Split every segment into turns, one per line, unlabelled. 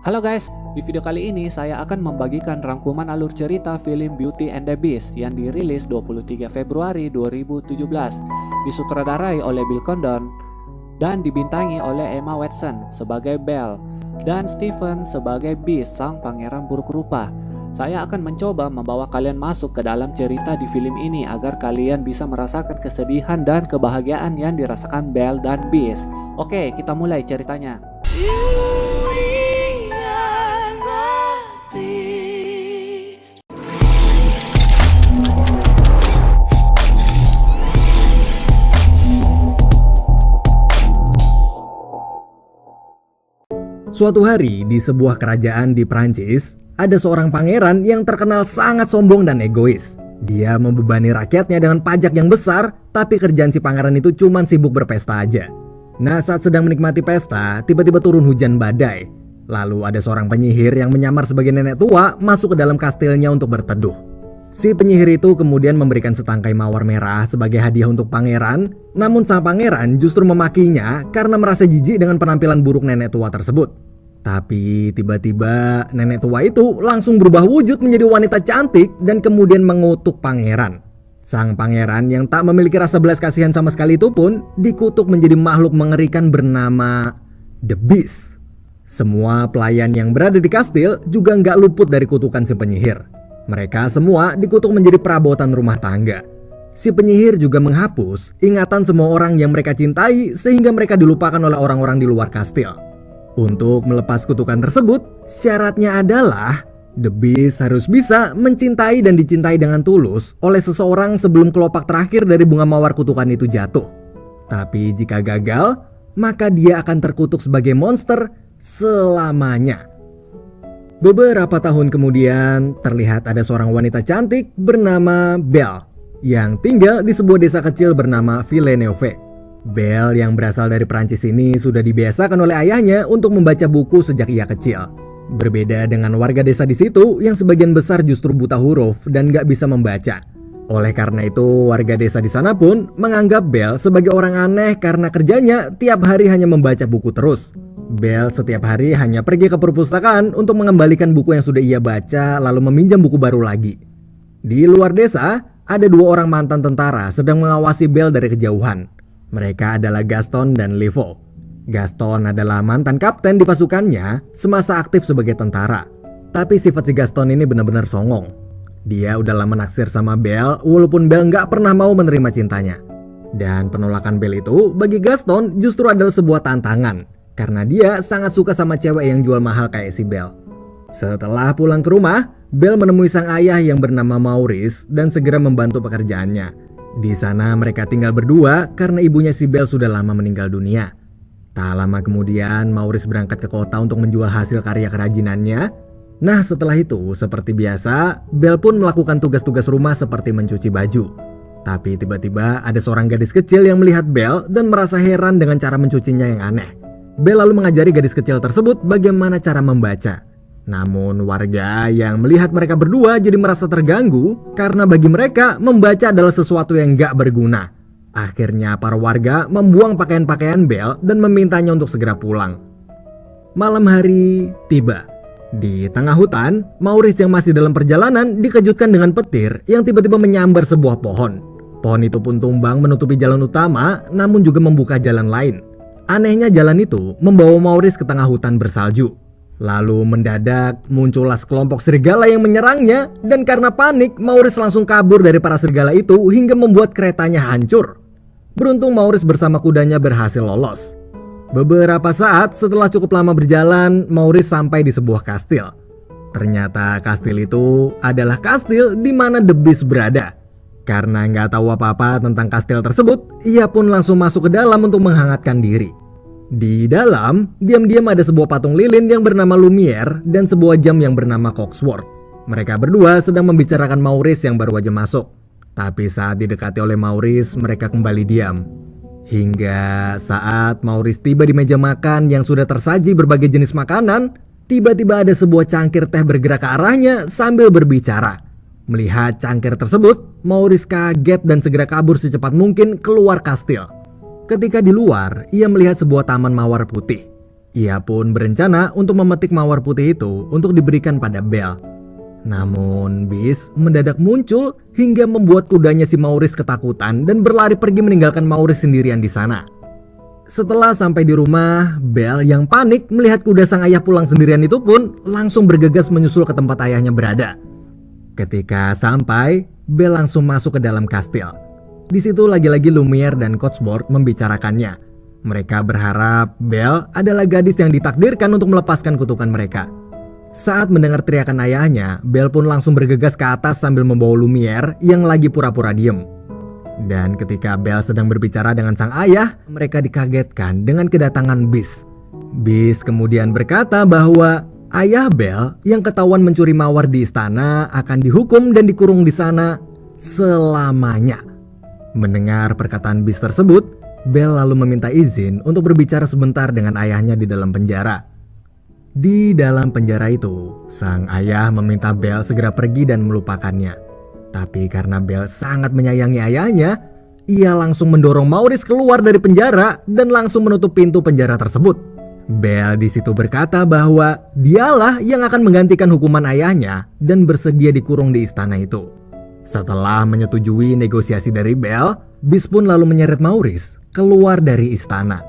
Halo guys, di video kali ini saya akan membagikan rangkuman alur cerita film Beauty and the Beast yang dirilis 23 Februari 2017, disutradarai oleh Bill Condon dan dibintangi oleh Emma Watson sebagai Belle dan Stephen sebagai Beast, sang pangeran buruk rupa. Saya akan mencoba membawa kalian masuk ke dalam cerita di film ini agar kalian bisa merasakan kesedihan dan kebahagiaan yang dirasakan Belle dan Beast. Oke, kita mulai ceritanya.
Suatu hari di sebuah kerajaan di Prancis, ada seorang pangeran yang terkenal sangat sombong dan egois. Dia membebani rakyatnya dengan pajak yang besar, tapi kerjaan si pangeran itu cuma sibuk berpesta aja. Nah, saat sedang menikmati pesta, tiba-tiba turun hujan badai. Lalu ada seorang penyihir yang menyamar sebagai nenek tua masuk ke dalam kastilnya untuk berteduh. Si penyihir itu kemudian memberikan setangkai mawar merah sebagai hadiah untuk pangeran, namun sang pangeran justru memakinya karena merasa jijik dengan penampilan buruk nenek tua tersebut. Tapi tiba-tiba nenek tua itu langsung berubah wujud menjadi wanita cantik dan kemudian mengutuk pangeran. Sang pangeran yang tak memiliki rasa belas kasihan sama sekali itu pun dikutuk menjadi makhluk mengerikan bernama The Beast. Semua pelayan yang berada di kastil juga nggak luput dari kutukan si penyihir. Mereka semua dikutuk menjadi perabotan rumah tangga. Si penyihir juga menghapus ingatan semua orang yang mereka cintai sehingga mereka dilupakan oleh orang-orang di luar kastil. Untuk melepas kutukan tersebut, syaratnya adalah The Beast harus bisa mencintai dan dicintai dengan tulus oleh seseorang sebelum kelopak terakhir dari bunga mawar kutukan itu jatuh. Tapi jika gagal, maka dia akan terkutuk sebagai monster selamanya. Beberapa tahun kemudian, terlihat ada seorang wanita cantik bernama Belle yang tinggal di sebuah desa kecil bernama Villeneuve. Belle yang berasal dari Prancis ini sudah dibiasakan oleh ayahnya untuk membaca buku sejak ia kecil. Berbeda dengan warga desa di situ yang sebagian besar justru buta huruf dan gak bisa membaca. Oleh karena itu, warga desa di sana pun menganggap Belle sebagai orang aneh karena kerjanya tiap hari hanya membaca buku terus. Belle setiap hari hanya pergi ke perpustakaan untuk mengembalikan buku yang sudah ia baca lalu meminjam buku baru lagi. Di luar desa, ada dua orang mantan tentara sedang mengawasi Belle dari kejauhan. Mereka adalah Gaston dan Levo. Gaston adalah mantan kapten di pasukannya semasa aktif sebagai tentara. Tapi sifat si Gaston ini benar-benar songong. Dia udah lama naksir sama Belle walaupun Belle gak pernah mau menerima cintanya. Dan penolakan Belle itu bagi Gaston justru adalah sebuah tantangan. Karena dia sangat suka sama cewek yang jual mahal kayak si Belle. Setelah pulang ke rumah, Belle menemui sang ayah yang bernama Maurice dan segera membantu pekerjaannya. Di sana mereka tinggal berdua karena ibunya si Belle sudah lama meninggal dunia. Tak lama kemudian Maurice berangkat ke kota untuk menjual hasil karya kerajinannya. Nah, setelah itu seperti biasa Belle pun melakukan tugas-tugas rumah seperti mencuci baju. Tapi tiba-tiba ada seorang gadis kecil yang melihat Belle dan merasa heran dengan cara mencucinya yang aneh. Belle lalu mengajari gadis kecil tersebut bagaimana cara membaca. Namun warga yang melihat mereka berdua jadi merasa terganggu karena bagi mereka membaca adalah sesuatu yang gak berguna. Akhirnya para warga membuang pakaian-pakaian Belle dan memintanya untuk segera pulang. Malam hari tiba. Di tengah hutan, Maurice yang masih dalam perjalanan dikejutkan dengan petir yang tiba-tiba menyambar sebuah pohon. Pohon itu pun tumbang menutupi jalan utama namun juga membuka jalan lain. Anehnya jalan itu membawa Maurice ke tengah hutan bersalju. Lalu mendadak muncullah sekelompok serigala yang menyerangnya dan karena panik Maurice langsung kabur dari para serigala itu hingga membuat keretanya hancur. Beruntung Maurice bersama kudanya berhasil lolos. Beberapa saat setelah cukup lama berjalan, Maurice sampai di sebuah kastil. Ternyata kastil itu adalah kastil di mana The Beast berada. Karena nggak tahu apa-apa tentang kastil tersebut, ia pun langsung masuk ke dalam untuk menghangatkan diri. Di dalam, diam-diam ada sebuah patung lilin yang bernama Lumiere dan sebuah jam yang bernama Cogsworth. Mereka berdua sedang membicarakan Maurice yang baru aja masuk. Tapi saat didekati oleh Maurice, mereka kembali diam. Hingga saat Maurice tiba di meja makan yang sudah tersaji berbagai jenis makanan, tiba-tiba ada sebuah cangkir teh bergerak ke arahnya sambil berbicara. Melihat cangkir tersebut, Maurice kaget dan segera kabur secepat mungkin keluar kastil. Ketika di luar, ia melihat sebuah taman mawar putih. Ia pun berencana untuk memetik mawar putih itu untuk diberikan pada Belle. Namun Beast mendadak muncul hingga membuat kudanya si Maurice ketakutan dan berlari pergi meninggalkan Maurice sendirian di sana. Setelah sampai di rumah, Belle yang panik melihat kuda sang ayah pulang sendirian itu pun langsung bergegas menyusul ke tempat ayahnya berada. Ketika sampai, Belle langsung masuk ke dalam kastil. Di situ lagi-lagi Lumiere dan Cotsworth membicarakannya. Mereka berharap Belle adalah gadis yang ditakdirkan untuk melepaskan kutukan mereka. Saat mendengar teriakan ayahnya, Belle pun langsung bergegas ke atas sambil membawa Lumiere yang lagi pura-pura diem. Dan ketika Belle sedang berbicara dengan sang ayah, mereka dikagetkan dengan kedatangan Beast. Beast kemudian berkata bahwa ayah Belle yang ketahuan mencuri mawar di istana akan dihukum dan dikurung di sana selamanya. Mendengar perkataan Beast tersebut, Belle lalu meminta izin untuk berbicara sebentar dengan ayahnya di dalam penjara. Di dalam penjara itu, sang ayah meminta Belle segera pergi dan melupakannya. Tapi karena Belle sangat menyayangi ayahnya, ia langsung mendorong Maurice keluar dari penjara dan langsung menutup pintu penjara tersebut. Belle di situ berkata bahwa dialah yang akan menggantikan hukuman ayahnya dan bersedia dikurung di istana itu. Setelah menyetujui negosiasi dari Belle, Beast pun lalu menyeret Maurice keluar dari istana.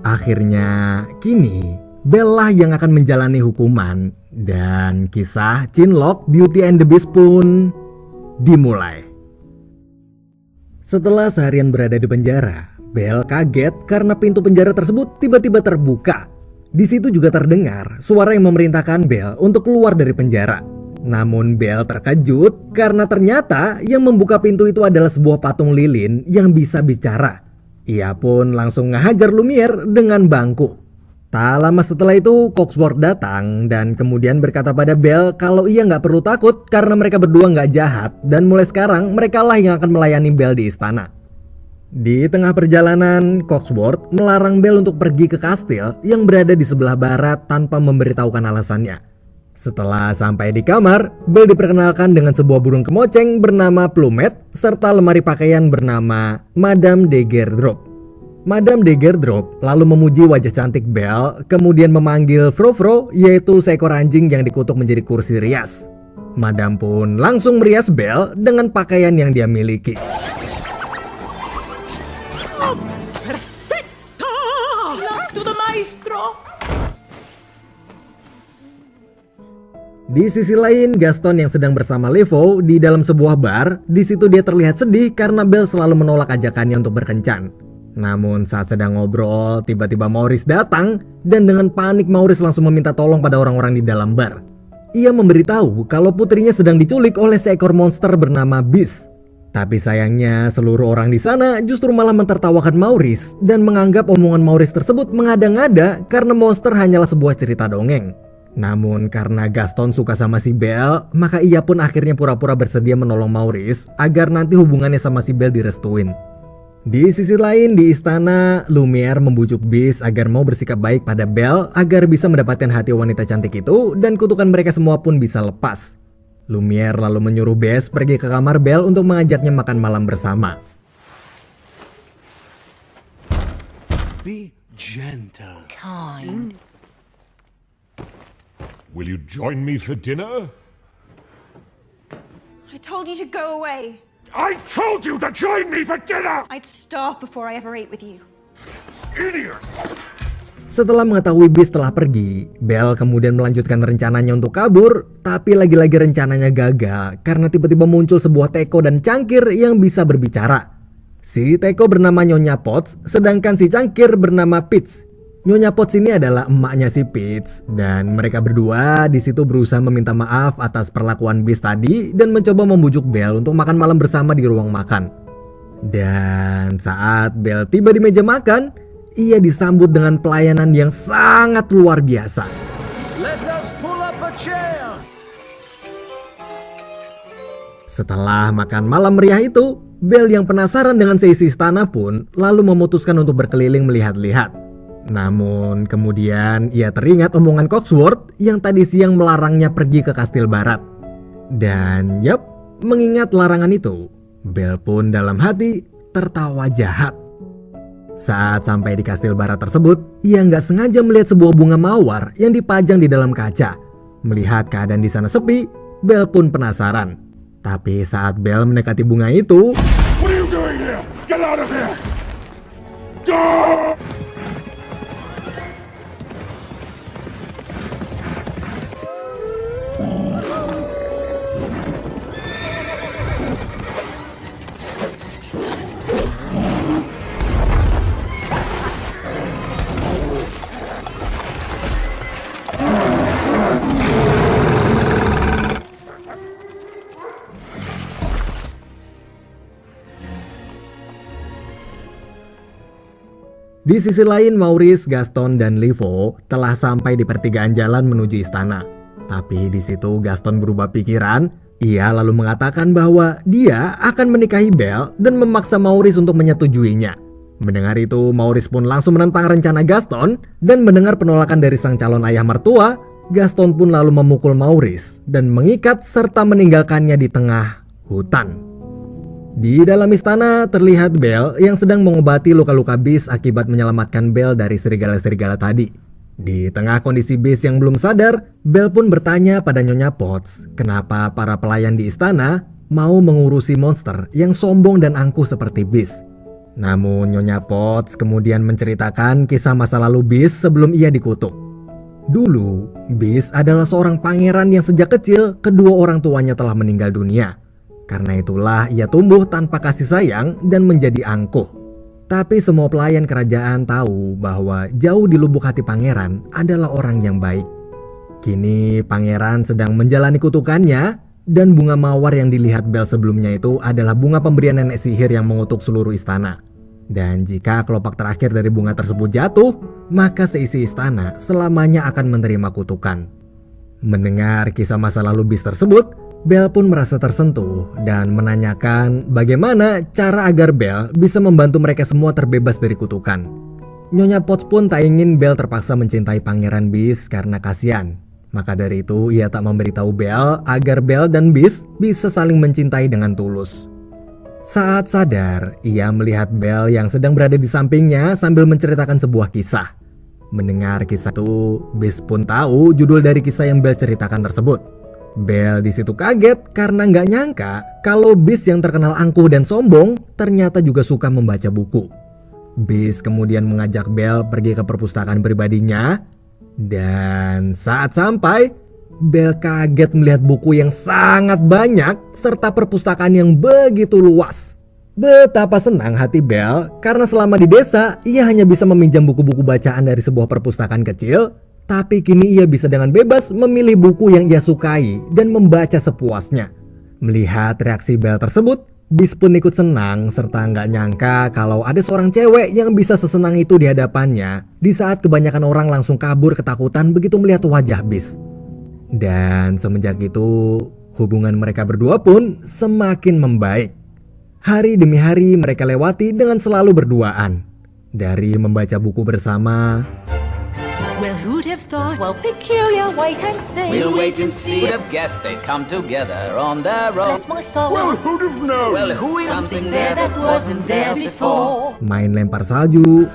Akhirnya, kini Belle lah yang akan menjalani hukuman dan kisah Cinlok, Beauty and the Beast pun dimulai. Setelah seharian berada di penjara, Belle kaget karena pintu penjara tersebut tiba-tiba terbuka. Di situ juga terdengar suara yang memerintahkan Belle untuk keluar dari penjara. Namun Belle terkejut karena ternyata yang membuka pintu itu adalah sebuah patung lilin yang bisa bicara. Ia pun langsung ngehajar Lumiere dengan bangku. Tak lama setelah itu Cotsworth datang dan kemudian berkata pada Belle kalau ia nggak perlu takut karena mereka berdua nggak jahat dan mulai sekarang mereka lah yang akan melayani Belle di istana. Di tengah perjalanan, Cotsworth melarang Belle untuk pergi ke kastil yang berada di sebelah barat tanpa memberitahukan alasannya. Setelah sampai di kamar, Belle diperkenalkan dengan sebuah burung kemoceng bernama Plumet serta lemari pakaian bernama Madame de Gerdrop. Madame de Gerdrop lalu memuji wajah cantik Belle, kemudian memanggil Frou-Frou, yaitu seekor anjing yang dikutuk menjadi kursi rias. Madame pun langsung merias Belle dengan pakaian yang dia miliki. Di sisi lain, Gaston yang sedang bersama Levo di dalam sebuah bar, di situ dia terlihat sedih karena Belle selalu menolak ajakannya untuk berkencan. Namun saat sedang ngobrol, tiba-tiba Maurice datang dan dengan panik Maurice langsung meminta tolong pada orang-orang di dalam bar. Ia memberitahu kalau putrinya sedang diculik oleh seekor monster bernama Beast. Tapi sayangnya seluruh orang di sana justru malah mentertawakan Maurice dan menganggap omongan Maurice tersebut mengada-ngada karena monster hanyalah sebuah cerita dongeng. Namun karena Gaston suka sama si Belle, maka ia pun akhirnya pura-pura bersedia menolong Maurice agar nanti hubungannya sama si Belle direstuin. Di sisi lain di istana, Lumiere membujuk Beast agar mau bersikap baik pada Belle agar bisa mendapatkan hati wanita cantik itu dan kutukan mereka semua pun bisa lepas. Lumiere lalu menyuruh Beast pergi ke kamar Belle untuk mengajaknya makan malam bersama.
Be gentle.
Kind.
Will you join me for dinner?
I told you to go away.
I told you to join me for dinner!
I'd starve before I ever ate with you.
Idiot!
Setelah mengetahui Beast telah pergi, Belle kemudian melanjutkan rencananya untuk kabur, tapi lagi-lagi rencananya gagal karena tiba-tiba muncul sebuah teko dan cangkir yang bisa berbicara. Si teko bernama Nyonya Potts, sedangkan si cangkir bernama Peach. Nyonya Potts ini adalah emaknya si Peach dan mereka berdua di situ berusaha meminta maaf atas perlakuan Beast tadi dan mencoba membujuk Belle untuk makan malam bersama di ruang makan. Dan saat Belle tiba di meja makan, ia disambut dengan pelayanan yang sangat luar biasa.
Let us pull up a chair.
Setelah makan malam meriah itu, Belle yang penasaran dengan seisi istana pun lalu memutuskan untuk berkeliling melihat-lihat. Namun kemudian ia teringat omongan Cotsworth yang tadi siang melarangnya pergi ke kastil barat. Dan yap, mengingat larangan itu, Belle pun dalam hati tertawa jahat. Saat sampai di kastil barat tersebut, ia nggak sengaja melihat sebuah bunga mawar yang dipajang di dalam kaca. Melihat keadaan di sana sepi, Belle pun penasaran. Tapi saat Belle mendekati bunga itu,
What are you doing here? Get out of here! Go!
di sisi lain Maurice, Gaston, dan Livo telah sampai di pertigaan jalan menuju istana. Tapi di situ Gaston berubah pikiran. Ia lalu mengatakan bahwa dia akan menikahi Belle dan memaksa Maurice untuk menyetujuinya. Mendengar itu, Maurice pun langsung menentang rencana Gaston, dan mendengar penolakan dari sang calon ayah mertua, Gaston pun lalu memukul Maurice dan mengikat serta meninggalkannya di tengah hutan. Di dalam istana terlihat Belle yang sedang mengobati luka-luka Beast akibat menyelamatkan Belle dari serigala-serigala tadi. Di tengah kondisi Beast yang belum sadar, Belle pun bertanya pada Nyonya Potts kenapa para pelayan di istana mau mengurusi monster yang sombong dan angkuh seperti Beast. Namun Nyonya Potts kemudian menceritakan kisah masa lalu Beast sebelum ia dikutuk. Dulu, Beast adalah seorang pangeran yang sejak kecil kedua orang tuanya telah meninggal dunia. Karena itulah ia tumbuh tanpa kasih sayang dan menjadi angkuh. Tapi semua pelayan kerajaan tahu bahwa jauh di lubuk hati pangeran adalah orang yang baik. Kini pangeran sedang menjalani kutukannya, dan bunga mawar yang dilihat Belle sebelumnya itu adalah bunga pemberian nenek sihir yang mengutuk seluruh istana. Dan jika kelopak terakhir dari bunga tersebut jatuh, maka seisi istana selamanya akan menerima kutukan. Mendengar kisah masa lalu Beast tersebut, Belle pun merasa tersentuh dan menanyakan bagaimana cara agar Belle bisa membantu mereka semua terbebas dari kutukan. Nyonya Potts pun tak ingin Belle terpaksa mencintai Pangeran Beast karena kasihan. Maka dari itu ia tak memberitahu Belle agar Belle dan Beast bisa saling mencintai dengan tulus. Saat sadar, ia melihat Belle yang sedang berada di sampingnya sambil menceritakan sebuah kisah. Mendengar kisah itu, Beast pun tahu judul dari kisah yang Belle ceritakan tersebut. Belle di situ kaget karena nggak nyangka kalau Beast yang terkenal angkuh dan sombong ternyata juga suka membaca buku. Beast kemudian mengajak Belle pergi ke perpustakaan pribadinya, dan saat sampai, Belle kaget melihat buku yang sangat banyak serta perpustakaan yang begitu luas. Betapa senang hati Belle karena selama di desa ia hanya bisa meminjam buku-buku bacaan dari sebuah perpustakaan kecil. Tapi kini ia bisa dengan bebas memilih buku yang ia sukai dan membaca sepuasnya. Melihat reaksi Belle tersebut, Beast pun ikut senang serta nggak nyangka kalau ada seorang cewek yang bisa sesenang itu di hadapannya di saat kebanyakan orang langsung kabur ketakutan begitu melihat wajah Beast. Dan semenjak itu, hubungan mereka berdua pun semakin membaik. Hari demi hari mereka lewati dengan selalu berduaan. Dari membaca buku bersama,
Well, who'd have thought?
Well, peculiar, wait and see.
We'll wait and see. Who'd have guessed they'd come together on the road?
Bless my soul.
Well, who'd have known?
Well, who is
Something there that wasn't there before.
main lempar salju,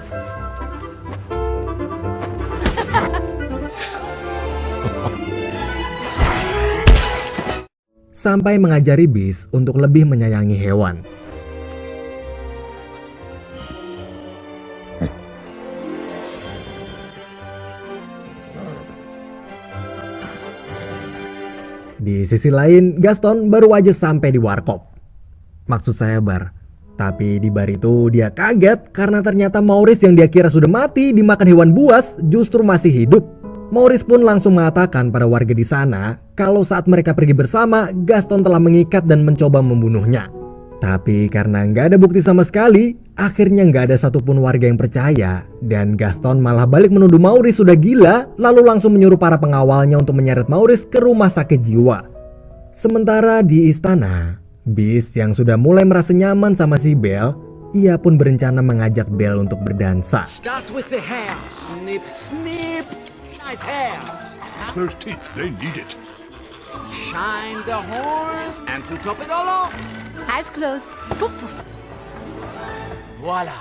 sampai mengajari Beast untuk lebih menyayangi hewan. Di sisi lain, Gaston baru aja sampai di warkop. Maksud saya bar. Tapi di bar itu dia kaget karena ternyata Maurice yang dia kira sudah mati dimakan hewan buas justru masih hidup. Maurice pun langsung mengatakan pada warga di sana kalau saat mereka pergi bersama, Gaston telah mengikat dan mencoba membunuhnya. Tapi karena nggak ada bukti sama sekali, akhirnya nggak ada satupun warga yang percaya. Dan Gaston malah balik menuduh Maurice sudah gila, lalu langsung menyuruh para pengawalnya untuk menyeret Maurice ke rumah sakit jiwa. Sementara di istana, Beast yang sudah mulai merasa nyaman sama si Belle, ia pun berencana mengajak Belle untuk berdansa.
Start with the hair. Snip, snip. Nice hair.
Those teeth, they need it.
Shine the horn. And to top it all off,
Eyes closed. Poof, poof.
voila.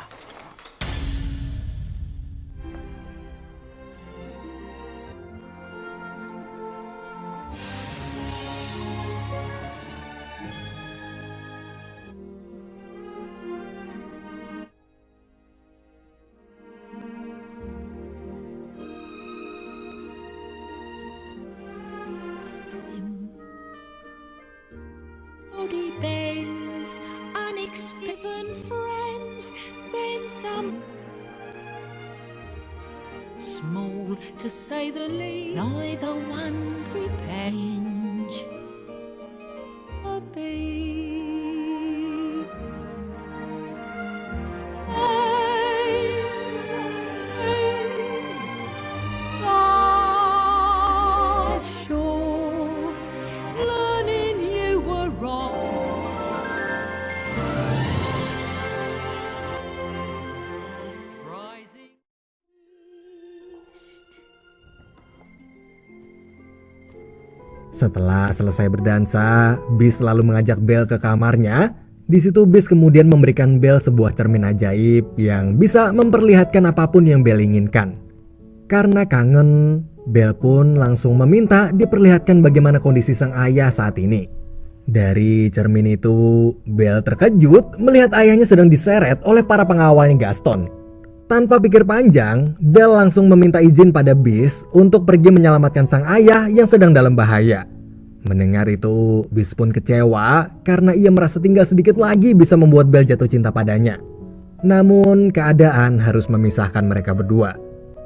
to say the least. Neither one prepared a babe. Sure, learning you were wrong. Rising
Setelah selesai berdansa, Beast lalu mengajak Belle ke kamarnya. Di situ Beast kemudian memberikan Belle sebuah cermin ajaib yang bisa memperlihatkan apapun yang Belle inginkan. Karena kangen, Belle pun langsung meminta diperlihatkan bagaimana kondisi sang ayah saat ini. Dari cermin itu, Belle terkejut melihat ayahnya sedang diseret oleh para pengawalnya Gaston. Tanpa pikir panjang, Belle langsung meminta izin pada Beast untuk pergi menyelamatkan sang ayah yang sedang dalam bahaya. Mendengar itu, Beast pun kecewa karena ia merasa tinggal sedikit lagi bisa membuat Belle jatuh cinta padanya. Namun, keadaan harus memisahkan mereka berdua.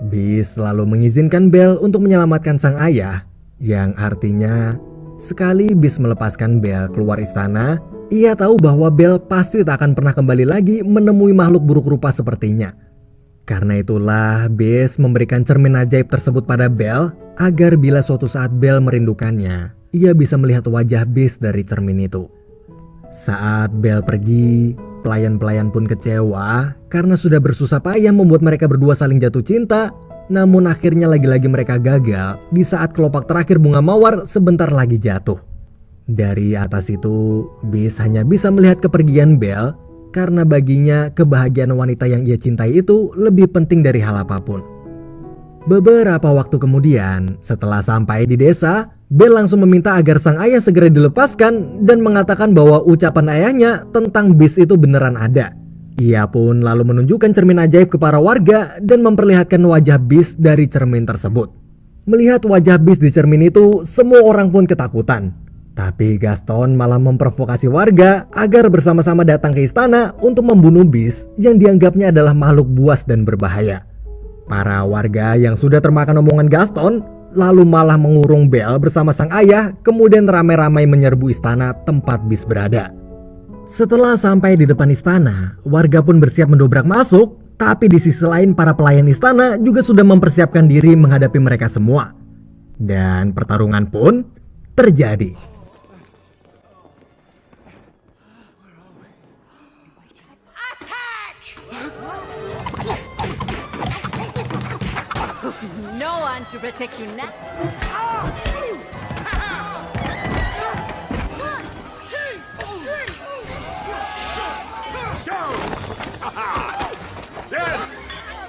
Beast selalu mengizinkan Belle untuk menyelamatkan sang ayah, yang artinya sekali Beast melepaskan Belle keluar istana, ia tahu bahwa Belle pasti tak akan pernah kembali lagi menemui makhluk buruk rupa sepertinya. Karena itulah Beast memberikan cermin ajaib tersebut pada Belle agar bila suatu saat Belle merindukannya, ia bisa melihat wajah Beast dari cermin itu. Saat Belle pergi, pelayan-pelayan pun kecewa karena sudah bersusah payah membuat mereka berdua saling jatuh cinta. Namun akhirnya lagi-lagi mereka gagal di saat kelopak terakhir bunga mawar sebentar lagi jatuh. Dari atas itu, Beast hanya bisa melihat kepergian Belle karena baginya kebahagiaan wanita yang ia cintai itu lebih penting dari hal apapun. Beberapa waktu kemudian, setelah sampai di desa, Belle langsung meminta agar sang ayah segera dilepaskan dan mengatakan bahwa ucapan ayahnya tentang Beast itu beneran ada. Ia pun lalu menunjukkan cermin ajaib ke para warga dan memperlihatkan wajah Beast dari cermin tersebut. Melihat wajah Beast di cermin itu, semua orang pun ketakutan. Tapi Gaston malah memprovokasi warga agar bersama-sama datang ke istana untuk membunuh Beast yang dianggapnya adalah makhluk buas dan berbahaya. Para warga yang sudah termakan omongan Gaston lalu malah mengurung Belle bersama sang ayah, kemudian ramai-ramai menyerbu istana tempat Beast berada. Setelah sampai di depan istana, warga pun bersiap mendobrak masuk, tapi di sisi lain para pelayan istana juga sudah mempersiapkan diri menghadapi mereka semua. Dan pertarungan pun terjadi.
no one to protect you now.
Yes!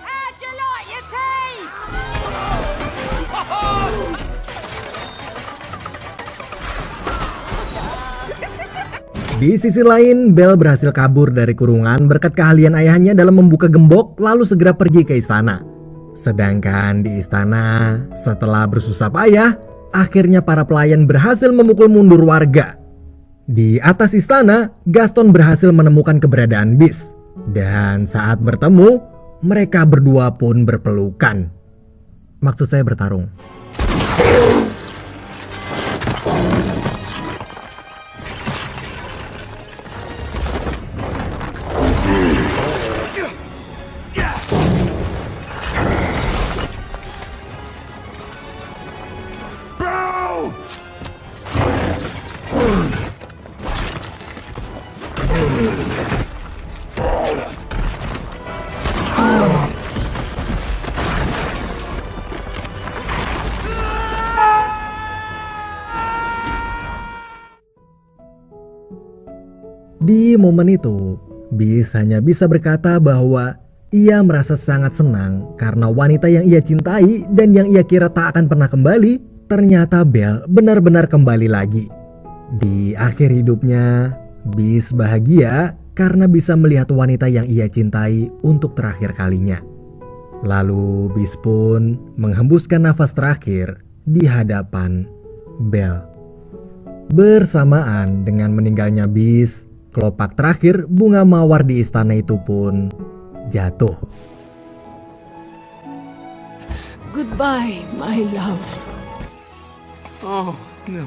How'd you like your tea?
Di sisi lain, Belle berhasil kabur dari kurungan berkat keahlian ayahnya dalam membuka gembok lalu segera pergi ke istana. Sedangkan di istana, setelah bersusah payah, akhirnya para pelayan berhasil memukul mundur warga. Di atas istana, Gaston berhasil menemukan keberadaan Beast. Dan saat bertemu, mereka berdua pun berpelukan. Maksud saya bertarung.
Belle!
Di momen itu, Beast hanya bisa berkata bahwa ia merasa sangat senang karena wanita yang ia cintai dan yang ia kira tak akan pernah kembali, ternyata Belle benar-benar kembali lagi. Di akhir hidupnya, Beast bahagia karena bisa melihat wanita yang ia cintai untuk terakhir kalinya. Lalu Beast pun menghembuskan nafas terakhir di hadapan Belle. Bersamaan dengan meninggalnya Beast, kelopak terakhir bunga mawar di istana itu pun jatuh.
Goodbye, my love.
Oh, no.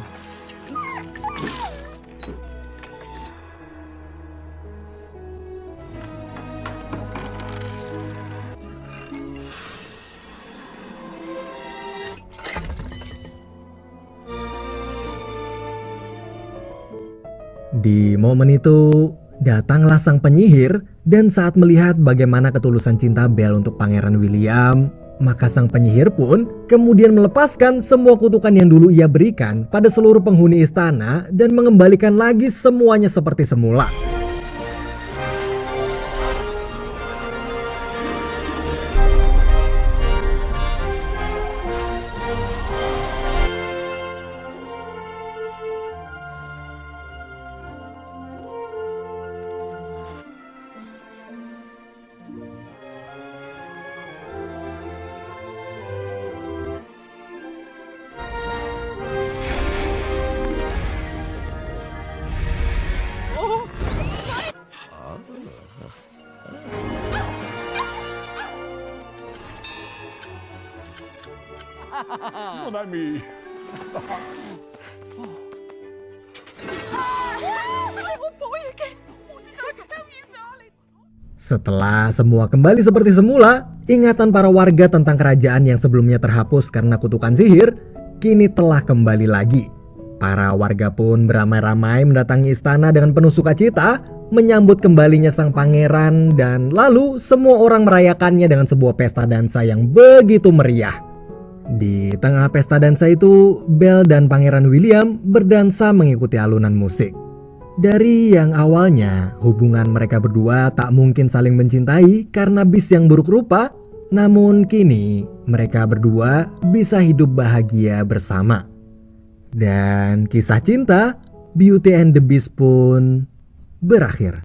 Di momen itu, datanglah sang penyihir dan saat melihat bagaimana ketulusan cinta Belle untuk Pangeran William, maka sang penyihir pun kemudian melepaskan semua kutukan yang dulu ia berikan pada seluruh penghuni istana dan mengembalikan lagi semuanya seperti semula.
Mon ami.
Setelah semua kembali seperti semula, ingatan para warga tentang kerajaan yang sebelumnya terhapus karena kutukan sihir, kini telah kembali lagi. Para warga pun beramai-ramai mendatangi istana dengan penuh sukacita, menyambut kembalinya sang pangeran, dan lalu semua orang merayakannya dengan sebuah pesta dansa yang begitu meriah. Di tengah pesta dansa itu, Belle dan Pangeran William berdansa mengikuti alunan musik. Dari yang awalnya hubungan mereka berdua tak mungkin saling mencintai karena bis yang buruk rupa, namun kini mereka berdua bisa hidup bahagia bersama. Dan kisah cinta Beauty and the Beast pun berakhir.